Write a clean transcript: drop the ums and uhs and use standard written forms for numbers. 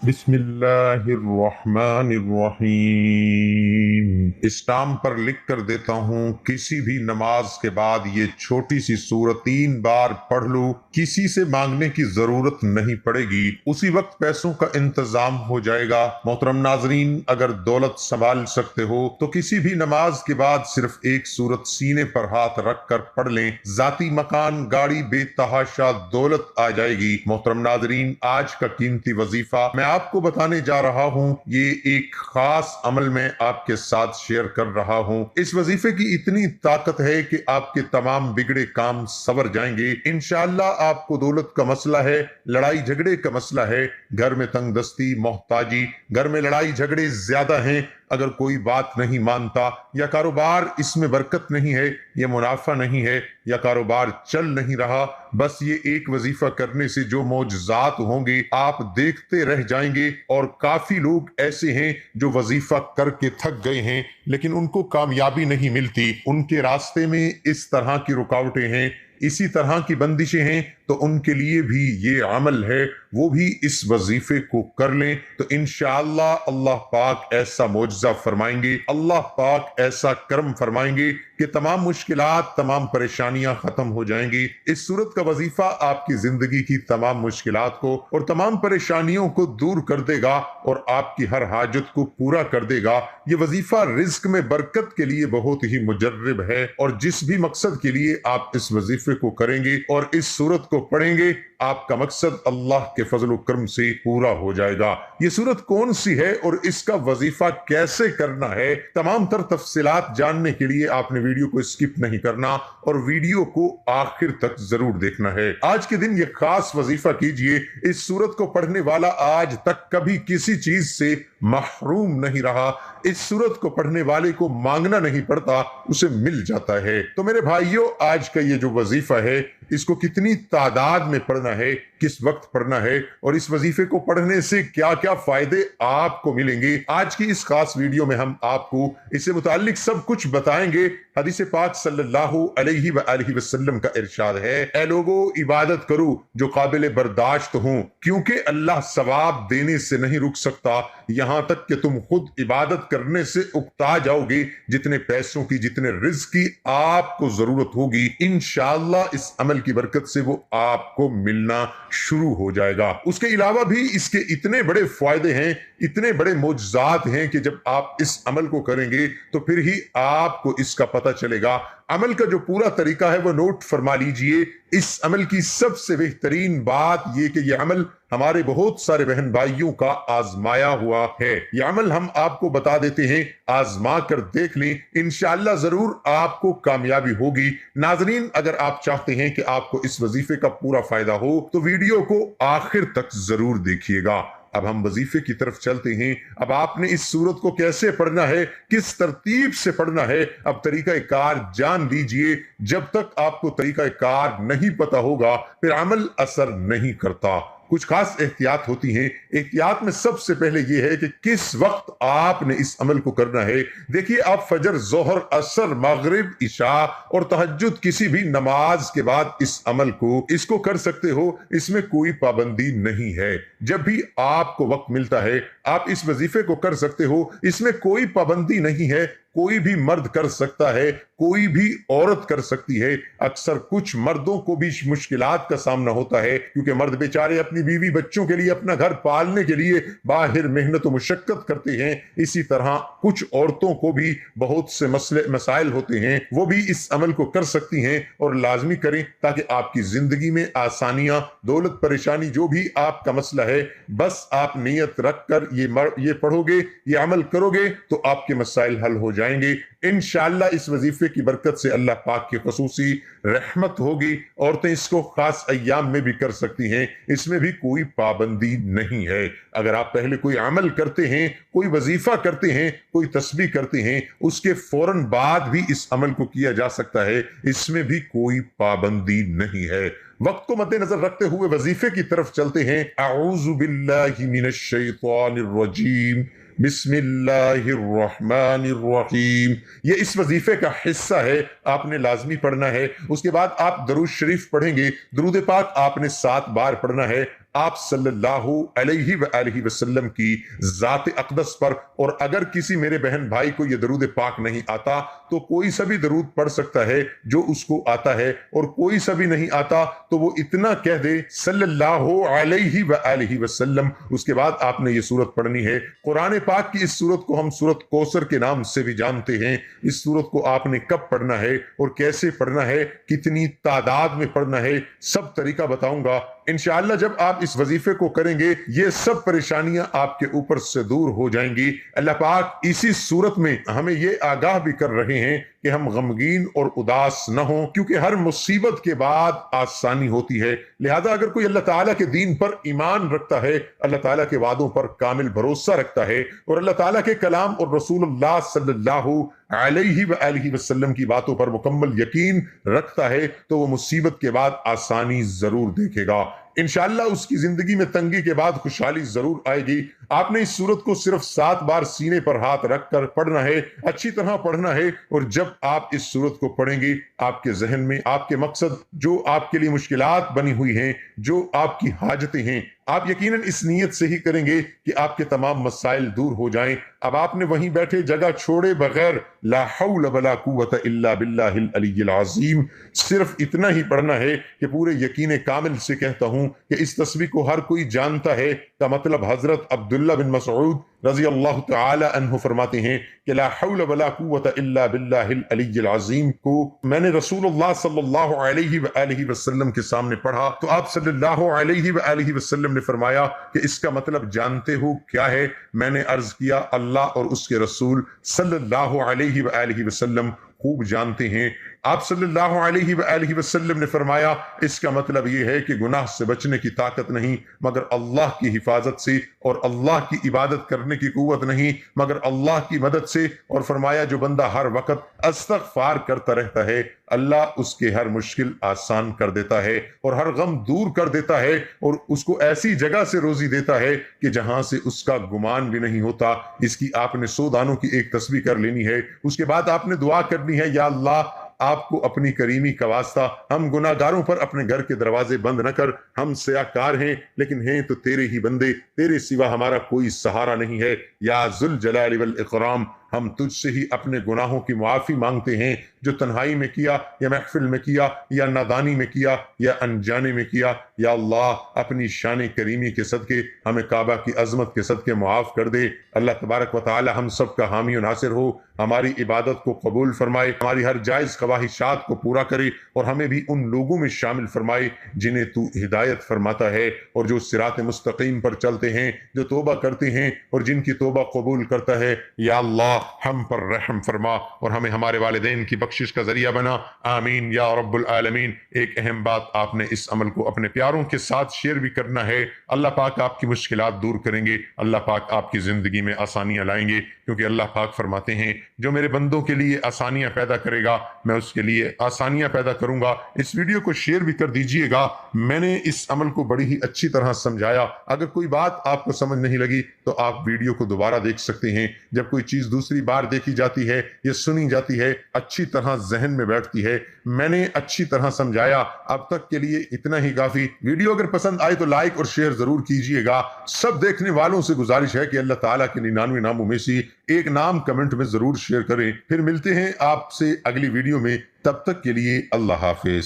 बिस्मिल्लाहिर्रहमानिर्रहीम। इस्लाम पर लिख कर देता हूँ, किसी भी नमाज के बाद ये छोटी सी सूरत 3 बार पढ़ लो, किसी से मांगने की जरूरत नहीं पड़ेगी, उसी वक्त पैसों का इंतजाम हो जाएगा। मोहतरम नाजरीन, अगर दौलत संभाल सकते हो तो किसी भी नमाज के बाद सिर्फ एक सूरत सीने पर हाथ रख कर पढ़ लें, जाती मकान, गाड़ी, बेतहाशा दौलत आ जाएगी। मोहतरम नाजरीन, आज का कीमती वजीफा मैं आपको बताने जा रहा हूँ। ये एक खास अमल में आपके साथ शेयर कर रहा हूँ। इस वजीफे की इतनी ताकत है कि आपके तमाम बिगड़े काम सवर जाएंगे इंशाअल्लाह। आपको दौलत का मसला है, लड़ाई झगड़े का मसला है, घर में तंगदस्ती, मोहताजी, घर में लड़ाई झगड़े ज्यादा हैं, अगर कोई बात नहीं मानता, या कारोबार इसमें बरकत नहीं है, या मुनाफा नहीं है, या कारोबार चल नहीं रहा, बस ये एक वजीफा करने से जो मौजज़ात होंगे आप देखते रह जाएंगे। और काफी लोग ऐसे हैं जो वजीफा करके थक गए हैं लेकिन उनको कामयाबी नहीं मिलती, उनके रास्ते में इस तरह की रुकावटें हैं, इसी तरह की बंदिशें हैं, तो उनके लिए भी ये अमल है, वो भी इस वजीफे को कर लें तो इंशाअल्लाह अल्लाह पाक ऐसा मौजज़ा फरमाएंगे, अल्लाह पाक ऐसा करम फरमाएंगे कि तमाम मुश्किलात, तमाम परेशानियां खत्म हो जाएंगी। इस सूरत का वजीफा आपकी जिंदगी की तमाम मुश्किलात को और तमाम परेशानियों को दूर कर देगा और आपकी हर हाजत को पूरा कर देगा। ये वजीफा रिज्क में बरकत के लिए बहुत ही मुजर्रब है, और जिस भी मकसद के लिए आप इस वजीफे को करेंगे और इस सूरत को पढ़ेंगे, आपका मकसद अल्लाह के फजल करम से पूरा हो जाएगा। ये सूरत कौन सी है और इसका वजीफा कैसे करना है, तमाम तर तफसीलात जानने के लिए आपने वीडियो को स्किप नहीं करना और वीडियो को आखिर तक जरूर देखना है। आज के दिन ये खास वजीफा कीजिए। इस सूरत को पढ़ने वाला आज तक कभी किसी चीज से महरूम नहीं रहा। इस सूरत को पढ़ने वाले को मांगना नहीं पड़ता, उसे मिल जाता है। तो मेरे भाइयों, आज का ये जो वजीफा है, इसको कितनी तादाद में पढ़ना है, किस वक्त पढ़ना है, और इस वजीफे को पढ़ने से क्या क्या फायदे आपको मिलेंगे, आज की इस खास वीडियो में हम आपको इससे मुताल्लिक सब कुछ बताएंगे। हदीस पाक सल्लल्लाहु अलैहि वसल्लम का इरशाद है, ऐ लोगों, इबादत करो जो काबिल बर्दाश्त हो, क्योंकि अल्लाह सवाब देने से नहीं रुक सकता, यहां तक कि तुम खुद इबादत करने से उकता जाओगे। जितने पैसों की, जितने रिज़्क की आपको जरूरत होगी, इंशाअल्लाह इस अमल की बरकत से वो आपको मिलना शुरू हो जाएगा। उसके अलावा भी इसके इतने बड़े फायदे हैं, इतने बड़े मौजज़ात हैं कि जब आप इस अमल को करेंगे तो फिर ही आपको इसका पता चलेगा। अमल का जो पूरा तरीका है वो नोट फरमा लीजिए। इस अमल की सबसे बेहतरीन बात ये कि यह अमल हमारे बहुत सारे बहन भाइयों का आजमाया हुआ है। यह अमल हम आपको बता देते हैं, आजमा कर देख लें, इंशाअल्लाह जरूर आपको कामयाबी होगी। नाजरीन, अगर आप चाहते हैं कि आपको इस वजीफे का पूरा फायदा हो तो वीडियो को आखिर तक जरूर देखिएगा। अब हम वजीफे की तरफ चलते हैं। अब आपने इस सूरत को कैसे पढ़ना है, किस तरतीब से पढ़ना है, अब तरीका कार जान लीजिए। जब तक आपको तरीका कार नहीं पता होगा फिर अमल असर नहीं करता। कुछ खास एहतियात होती हैं। एहतियात में सबसे पहले यह है कि किस वक्त आपने इस अमल को करना है। देखिए, आप फजर, जोहर, असर, मगरिब, इशा और तहज्जुद किसी भी नमाज के बाद इस अमल को इसको कर सकते हो, इसमें कोई पाबंदी नहीं है। जब भी आपको वक्त मिलता है आप इस वजीफे को कर सकते हो, इसमें कोई पाबंदी नहीं है। कोई भी मर्द कर सकता है, कोई भी औरत कर सकती है। अक्सर कुछ मर्दों को भी मुश्किलात का सामना होता है, क्योंकि मर्द बेचारे अपनी बीवी बच्चों के लिए, अपना घर पालने के लिए बाहर मेहनत और मुशक्कत करते हैं। इसी तरह कुछ औरतों को भी बहुत से मसाइल होते हैं, वो भी इस अमल को कर सकती हैं, और लाजमी करें ताकि आपकी जिंदगी में आसानियां, दौलत, परेशानी, जो भी आपका मसला है, बस आप नियत रख कर ये पढ़ोगे, ये अमल करोगे तो आपके मसाइल हल हो जाएंगे इंशाअल्लाह। इस वजीफे की बरकत से अल्लाह पाक की खसूसी रहमत होगी। औरतें इसको खास अय्याम में भी कर सकती हैं, इसमें भी कोई पाबंदी नहीं है। अगर आप पहले कोई अमल करते हैं, कोई वजीफा करते हैं, कोई तस्बीह करते हैं, उसके फौरन बाद भी इस अमल को किया जा सकता है, इसमें भी कोई पाबंदी नहीं है। वक्त को मद्देनजर रखते हुए वजीफे की तरफ चलते हैं। अऊज़ु बिल्लाहि मिनश शैतानिर रजीम, बिस्मिल्लाहिर्रहमानिर्रहीम। ये इस वजीफे का हिस्सा है, आपने लाजमी पढ़ना है। उसके बाद आप दरूद शरीफ पढ़ेंगे। दरूद पाक आपने 7 बार पढ़ना है। आप सल्लल्लाहु अलैहि वआलिहि वसल्लम की ज़ात अक़दस पर। और अगर किसी मेरे बहन भाई को ये दरूद पाक नहीं आता तो कोई सा भी दरूद पढ़ सकता है जो उसको आता है, और कोई सा भी नहीं आता तो वो इतना कह दे सल्लल्लाहु अलैहि वआलिहि वसल्लम। उसके बाद आपने ये सूरत पढ़नी है। कुरान पाक की इस सूरत को हम सूरत कौसर के नाम से भी जानते हैं। इस सूरत को आपने कब पढ़ना है और कैसे पढ़ना है, कितनी तादाद में पढ़ना है, सब तरीका बताऊंगा इंशाअल्लाह। जब आप इस वजीफे को करेंगे ये सब परेशानियां आपके ऊपर से दूर हो जाएंगी। अल्लाह पाक इसी सूरत में हमें ये आगाह भी कर रहे हैं कि हम गमगीन और उदास न हों, क्योंकि हर मुसीबत के बाद आसानी होती है। लिहाजा अगर कोई अल्लाह ताला के दीन पर ईमान रखता है, अल्लाह ताला के वादों पर कामिल भरोसा रखता है और अल्लाह ताला के कलाम और रसूलुल्लाह सल्लल्लाहु अलैहि वआलिहि वसल्लम की बातों पर मुकम्मल यकीन रखता है, तो वो मुसीबत के बाद आसानी जरूर देखेगा। इंशाअल्लाह उसकी जिंदगी में तंगी के बाद खुशहाली जरूर आएगी। आपने इस सूरत को सिर्फ 7 बार सीने पर हाथ रखकर पढ़ना है, अच्छी तरह पढ़ना है। और जब आप इस सूरत को पढ़ेंगे आपके जहन में आपके मकसद, जो आपके लिए मुश्किलात बनी हुई हैं, जो आपकी हाजतें हैं, आप यकीनन इस नीयत से ही करेंगे कि आपके तमाम मसाइल दूर हो जाएं। अब आपने वहीं बैठे जगह छोड़े बगैर ला हौल वला कुव्वत इल्ला बिल्लाहिल अलिय्यिल अज़ीम सिर्फ इतना ही पढ़ना है कि पूरे यकीन कामिल से कहता हूं कि इस तस्बीह को हर कोई जानता है। का मतलब हजरत अब्दुल्ला बिन मसऊद रज़ी अल्लाह तआला अन्हु फरमाते हैं कि ला हौल वला कुव्वत इल्ला बिल्लाहिल अलिय्यिल अज़ीम को मैंने रसूलुल्लाह सल्लल्लाहु अलैहि वआलिहि वसल्लम के सामने पढ़ा तो आप सल्लल्लाहु अलैहि वआलिहि वसल्लम ने फरमाया कि इसका मतलब जानते हो क्या है? मैंने अर्ज किया अल्लाह और उसके रसूल सल्लल्लाहु अलैहि वआलिहि वसल्लम खूब जानते हैं। आप सल्लल्लाहु अलैहि वआलिहि वसल्लम ने फरमाया इसका मतलब यह है कि गुनाह से बचने की ताकत नहीं मगर अल्लाह की हिफाजत से, और अल्लाह की इबादत करने की कुव्वत नहीं मगर अल्लाह की मदद से। और फरमाया जो बंदा हर वक्त इस्तिग़फ़ार करता रहता है अल्लाह उसके हर मुश्किल आसान कर देता है और हर गम दूर कर देता है और उसको ऐसी जगह से रोजी देता है कि जहां से उसका गुमान भी नहीं होता। इसकी आपने 100 दानों की एक तस्बीह कर लेनी है। उसके बाद आपने दुआ करनी है, या अल्लाह आपको अपनी करीमी का वास्ता हम गुनाहगारों पर अपने घर के दरवाजे बंद न कर। हम सियाकार हैं लेकिन हैं तो तेरे ही बंदे, तेरे सिवा हमारा कोई सहारा नहीं है। या जुल जलाल वल इकराम हम तुझसे ही अपने गुनाहों की मुआफी मांगते हैं, जो तन्हाई में किया या महफिल में किया या नादानी में किया या अनजाने में किया। या अल्लाह अपनी शान करीमी के सदके हमें काबा की अजमत के सदके मुआफ कर दे। अल्लाह तबारक व तआला हम सब का हामी और नासिर हो, हमारी इबादत को कबूल फरमाए, हमारी हर जायज़ ख्वाहिशात को पूरा करे और हमें भी उन लोगों में शामिल फरमाए जिन्हें तू हिदायत फरमाता है और जो सिरात मुस्तकीम पर चलते हैं, जो तौबा करते हैं और जिनकी तौबा कबूल करता है। या अल्लाह हम पर रहम फरमा और हमें हमारे वालिदैन की बख्शिश का जरिया बना। आमीन या रब्बुल आलमीन। एक अहम बात, आपने इस अमल को अपने प्यारों के साथ शेयर भी करना है। अल्लाह पाक आपकी मुश्किलात दूर करेंगे, अल्लाह पाक आपकी जिंदगी में आसानियां लाएंगे, क्योंकि अल्लाह पाक फरमाते हैं जो मेरे बंदों के लिए आसानियां पैदा करेगा मैं उसके लिए आसानियां पैदा करूंगा। इस वीडियो को शेयर भी कर दीजिएगा। मैंने इस अमल को बड़ी ही अच्छी तरह समझाया। अगर कोई बात आपको समझ नहीं लगी तो आप वीडियो को दोबारा देख सकते हैं। जब कोई चीज दूसरी बार देखी जाती है या सुनी जाती है अच्छी तरह जहन में बैठती है। मैंने अच्छी तरह समझाया, अब तक के लिए इतना ही काफी। वीडियो अगर पसंद आए तो लाइक और शेयर जरूर कीजिएगा। सब देखने वालों से गुजारिश है कि अल्लाह ताला के 99 नामों में से एक नाम कमेंट में जरूर शेयर करें। फिर मिलते हैं आपसे अगली वीडियो में, तब तक के लिए अल्लाह हाफिज।